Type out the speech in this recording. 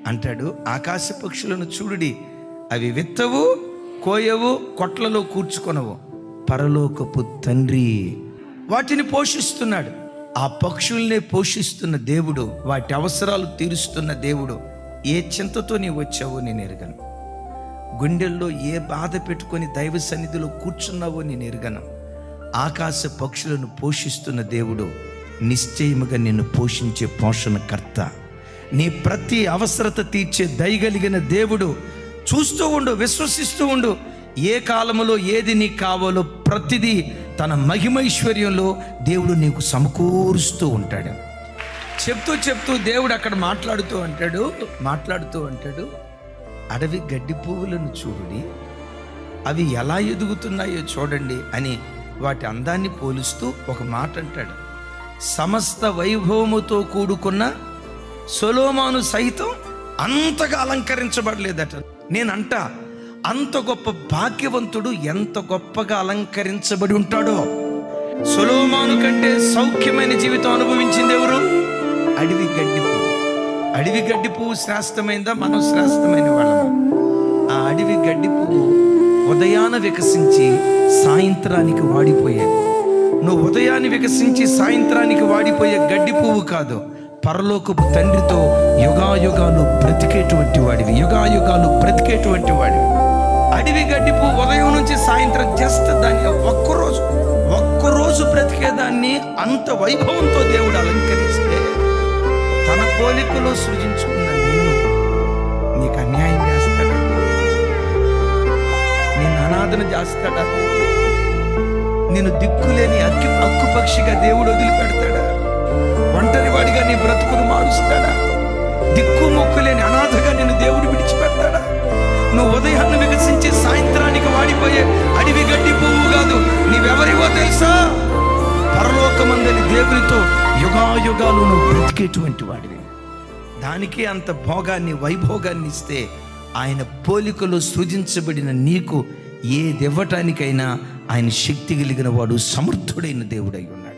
అంటాడు, ఆకాశ పక్షులను చూడుడి, అవి విత్తవు, కోయవు, కొట్లలో కూర్చుకొనవు, పరలోకపు తండ్రి వాటిని పోషిస్తున్నాడు. ఆ పక్షుల్నే పోషిస్తున్న దేవుడు, వాటి అవసరాలు తీరుస్తున్న దేవుడు, ఏ చింతతో నీవు వచ్చావో నేను ఎరగను. గుండెల్లో ఏ బాధ పెట్టుకొని దైవ సన్నిధిలో కూర్చున్నావో నేను ఎరగను. ఆకాశ పక్షులను పోషిస్తున్న దేవుడు నిశ్చయముగా నిన్ను పోషించే పోషణకర్త, నీ ప్రతి అవసరత తీర్చే దయగలిగిన దేవుడు. చూస్తూ ఉండు, విశ్వసిస్తూ ఉండు. ఏ కాలంలో ఏది నీకు కావాలో ప్రతిదీ తన మహిమైశ్వర్యంలో దేవుడు నీకు సమకూరుస్తూ ఉంటాడు. చెప్తూ దేవుడు అక్కడ మాట్లాడుతూ అంటాడు, అడవి గడ్డి పువ్వులను చూడుడి, అవి ఎలా ఎదుగుతున్నాయో చూడండి అని వాటి అందాన్ని పోలుస్తూ ఒక మాట అంటాడు. సమస్త వైభవముతో కూడుకున్న సొలొమోను సైతం అంతగా అలంకరించబడలేదట. నేనంట, అంత గొప్ప భాగ్యవంతుడు ఎంత గొప్పగా అలంకరించబడి ఉంటాడో. సొలొమోను కంటే సౌఖ్యమైన జీవితం అనుభవించింది ఎవరు? అడవి గడ్డి పువ్వు. అడవి గడ్డి పువ్వు శ్రేష్టమైందా? మనం శ్రేష్టమైన వాళ్ళము. ఆ అడవి గడ్డి పువ్వు ఉదయాన వికసించి సాయంత్రానికి వాడిపోయేది. నువ్వు ఉదయాన్ని వికసించి సాయంత్రానికి వాడిపోయే గడ్డి పువ్వు కాదు, పరలోకపు తండ్రితో యుగాయుగాలు బ్రతికేటువంటి వాడివి, యుగాయుగాలు బ్రతికేటువంటి వాడివి. అడవి గడ్డి పువ్వు ఉదయం నుంచి సాయంత్రం జస్ట్ దాన్ని ఒక్కరోజు బ్రతికేదాన్ని అంత వైభవంతో దేవుడు అలంకరిస్తే, తన పోలికలో సృజించుకున్న నీకు అన్యాయం చేస్తాడా? నిన్ను అనాథన చేస్తాడా? నేను దిక్కులేని అక్కు పక్షిగా దేవుడు వదిలిపెడతాడా? ఒంటరి వాడిగా నీ బ్రతుకును మారుస్తాడా? దిక్కు మొక్కు లేని అనాథగా నేను దేవుడు విడిచిపెడతాడా? నువ్వు ఉదయాన్ని వికసించి సాయంత్రానికి వాడిపోయే అడవి గడ్డి పువ్వు కాదు, నీవెవరివో తెలుసా? పరలోకమందని దేవునితో యుగాయుగాలు నువ్వు బ్రతికేటువంటి వాడివి. దానికే అంత భోగాన్ని వైభోగాన్ని ఇస్తే, ఆయన పోలికలో సృజించబడిన నీకు ఏది ఇవ్వటానికైనా ఆయన శక్తి కలిగిన వాడు, సమర్థుడైన దేవుడై ఉన్నాడు.